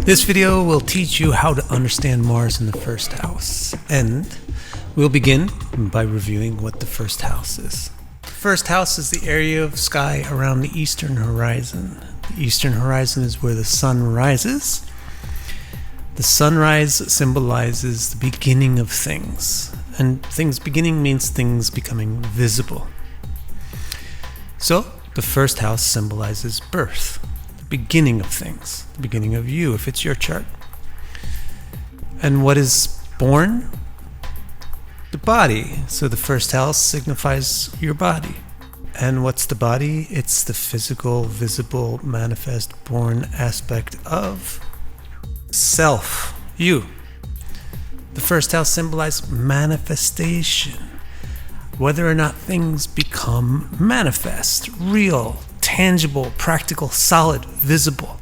This video will teach you how to understand Mars in the first house, and we'll begin by reviewing what the first house is. The first house is the area of sky around the eastern horizon. The eastern horizon is where the sun rises. The sunrise symbolizes the beginning of things, and things beginning means things becoming visible. So the first house symbolizes birth, the beginning of things, the beginning of you if it's your chart. And what is born? The body. So the first house signifies your body. And what's the body? It's the physical, visible, manifest, born aspect of self, you. The first house symbolizes manifestation. Whether or not things become manifest, real, tangible, practical, solid, visible.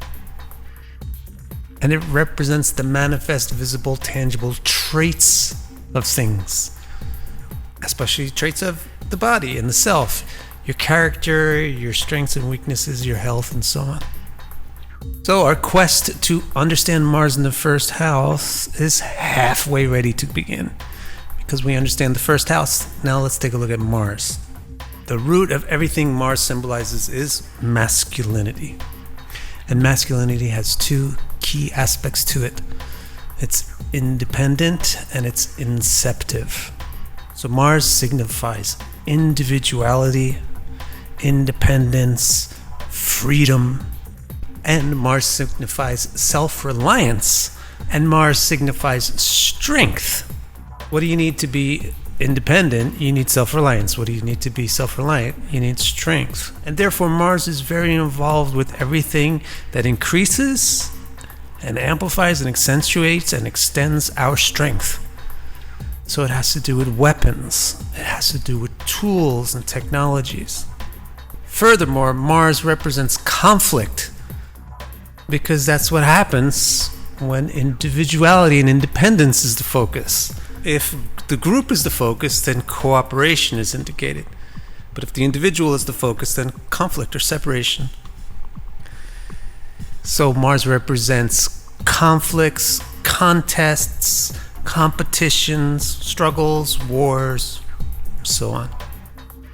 And it represents the manifest, visible, tangible traits of things, especially traits of the body and the self, your character, your strengths and weaknesses, your health, and so on. So our quest to understand Mars in the first house is halfway ready to begin. Because we understand the first house, now let's take a look at Mars. The root of everything Mars symbolizes is masculinity. And masculinity has two key aspects to it. It's independent and it's inceptive. So Mars signifies individuality, independence, freedom, and Mars signifies self-reliance, and Mars signifies strength. What do you need to be independent? You need self-reliance. What do you need to be self-reliant? You need strength. And therefore Mars is very involved with everything that increases and amplifies and accentuates and extends our strength. So it has to do with weapons. It has to do with tools and technologies. Furthermore, Mars represents conflict, because that's what happens when individuality and independence is the focus. If the group is the focus, then cooperation is indicated. But if the individual is the focus, then conflict or separation. So Mars represents conflicts, contests, competitions, struggles, wars, so on.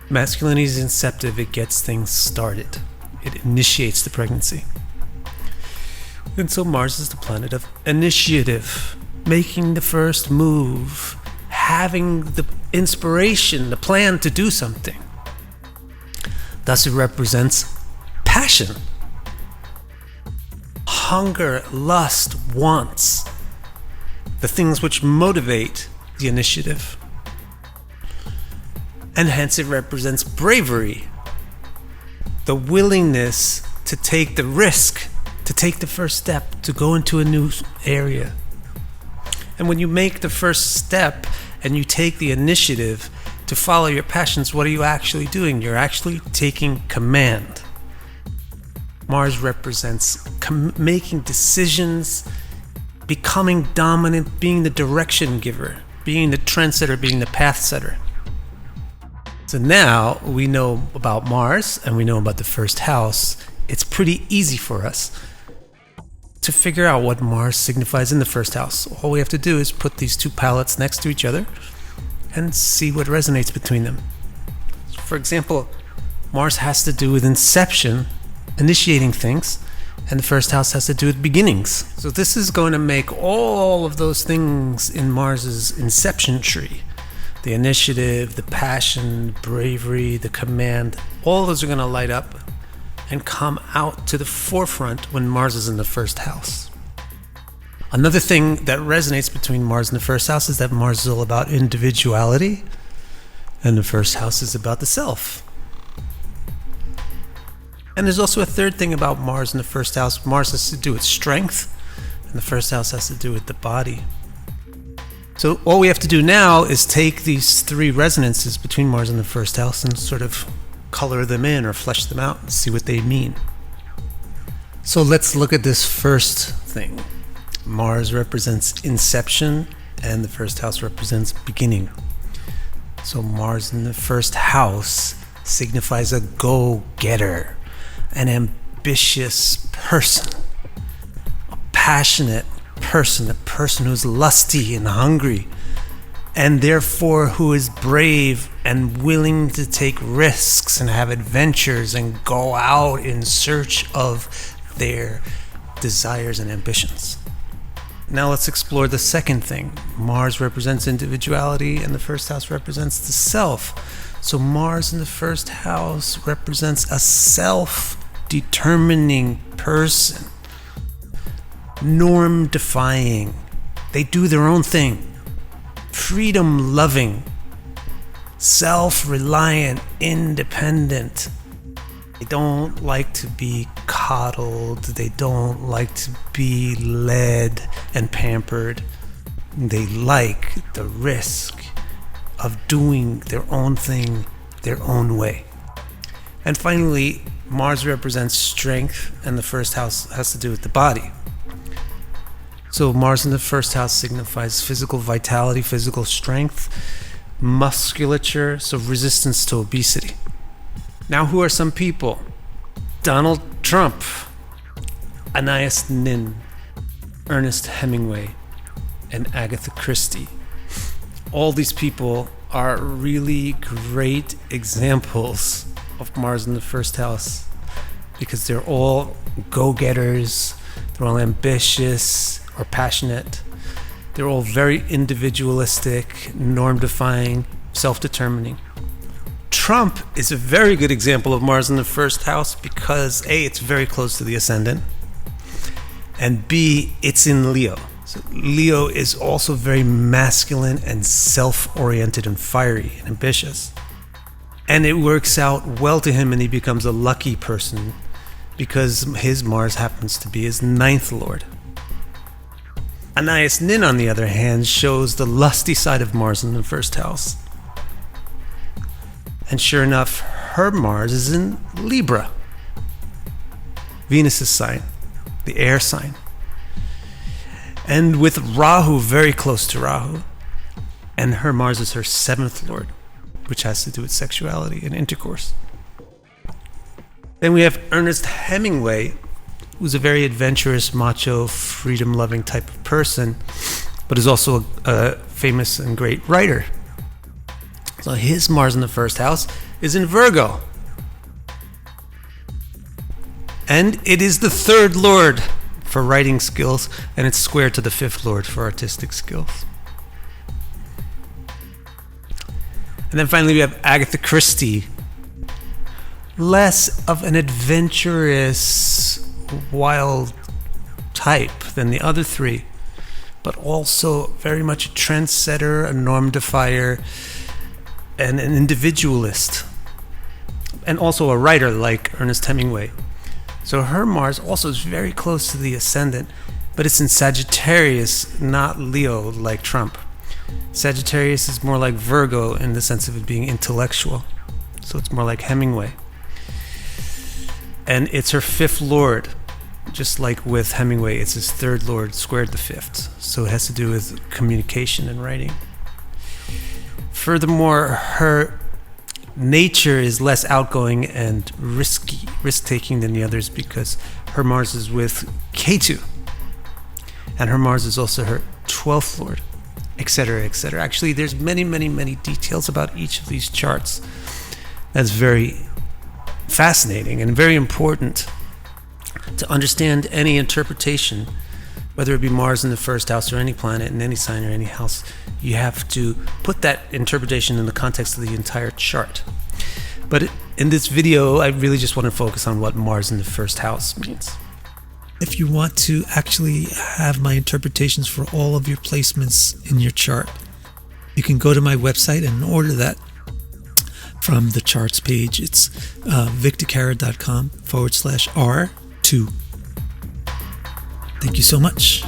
Masculinity is inceptive. It gets things started. It initiates the pregnancy. And so Mars is the planet of initiative, making the first move, having the inspiration, the plan to do something. Thus it represents passion, hunger, lust, wants, the things which motivate the initiative. And hence it represents bravery, the willingness to take the risk, to take the first step, to go into a new area. And when you make the first step and you take the initiative to follow your passions, what are you actually doing? You're actually taking command. Mars represents making decisions, becoming dominant, being the direction giver, being the trendsetter, being the path setter. So now we know about Mars and we know about the first house. It's pretty easy for us to figure out what Mars signifies in the first house. All we have to do is put these two palettes next to each other and see what resonates between them. For example, Mars has to do with inception, initiating things, and the first house has to do with beginnings. So this is going to make all of those things in Mars's inception tree. The initiative, the passion, bravery, the command, all those are going to light up and come out to the forefront when Mars is in the first house. Another thing that resonates between Mars and the first house is that Mars is all about individuality, and the first house is about the self. And there's also a third thing about Mars in the first house. Mars has to do with strength, and the first house has to do with the body. So all we have to do now is take these three resonances between Mars and the first house and sort of color them in or flesh them out and see what they mean. So let's look at this first thing. Mars represents inception and the first house represents beginning. So Mars in the first house signifies a go-getter, an ambitious person, passionate person, a person who's lusty and hungry, and therefore who is brave and willing to take risks and have adventures and go out in search of their desires and ambitions. Now let's explore the second thing. Mars represents individuality and the first house represents the self. So Mars in the first house represents a self-determining person, norm-defying. They do their own thing. Freedom-loving, self-reliant, independent. They don't like to be coddled. They don't like to be led and pampered. They like the risk of doing their own thing their own way. And finally, Mars represents strength, and the first house has to do with the body. So Mars in the first house signifies physical vitality, physical strength, musculature, so resistance to obesity. Now, who are some people? Donald Trump, Anais Nin, Ernest Hemingway, and Agatha Christie. All these people are really great examples of Mars in the first house because they're all go-getters, they're all ambitious or passionate, they're all very individualistic, norm-defying, self-determining. Trump is a very good example of Mars in the first house because A, it's very close to the ascendant, and B, it's in Leo. So Leo is also very masculine and self-oriented and fiery and ambitious. And it works out well to him, and he becomes a lucky person because his Mars happens to be his ninth lord. Anais Nin, on the other hand, shows the lusty side of Mars in the first house. And sure enough, her Mars is in Libra, Venus's sign, the air sign. And with Rahu very close to Rahu, and her Mars is her seventh lord, which has to do with sexuality and intercourse. Then we have Ernest Hemingway, who's a very adventurous, macho, freedom-loving type of person, but is also a famous and great writer. So his Mars in the first house is in Virgo. And it is the third lord for writing skills, and it's square to the fifth lord for artistic skills. And then finally we have Agatha Christie. Less of an adventurous, wild type than the other three, but also very much a trendsetter, a norm defier, and an individualist, and also a writer like Ernest Hemingway. So her Mars also is very close to the ascendant, but it's in Sagittarius, not Leo like Trump. Sagittarius is more like Virgo in the sense of it being intellectual, so it's more like Hemingway. And it's her fifth lord, just like with Hemingway, it's his third lord squared the fifth, so it has to do with communication and writing. Furthermore, her nature is less outgoing and risk-taking than the others because her Mars is with Ketu, and her Mars is also her 12th lord, etc., etc. Actually, there's many, many, many details about each of these charts. That's very fascinating and very important to understand any interpretation, whether it be Mars in the first house or any planet in any sign or any house. You have to put that interpretation in the context of the entire chart. But in this video, I really just want to focus on what Mars in the first house means. If you want to actually have my interpretations for all of your placements in your chart, you can go to my website and order that from the charts page. It's victorcara.com/R2. Thank you so much.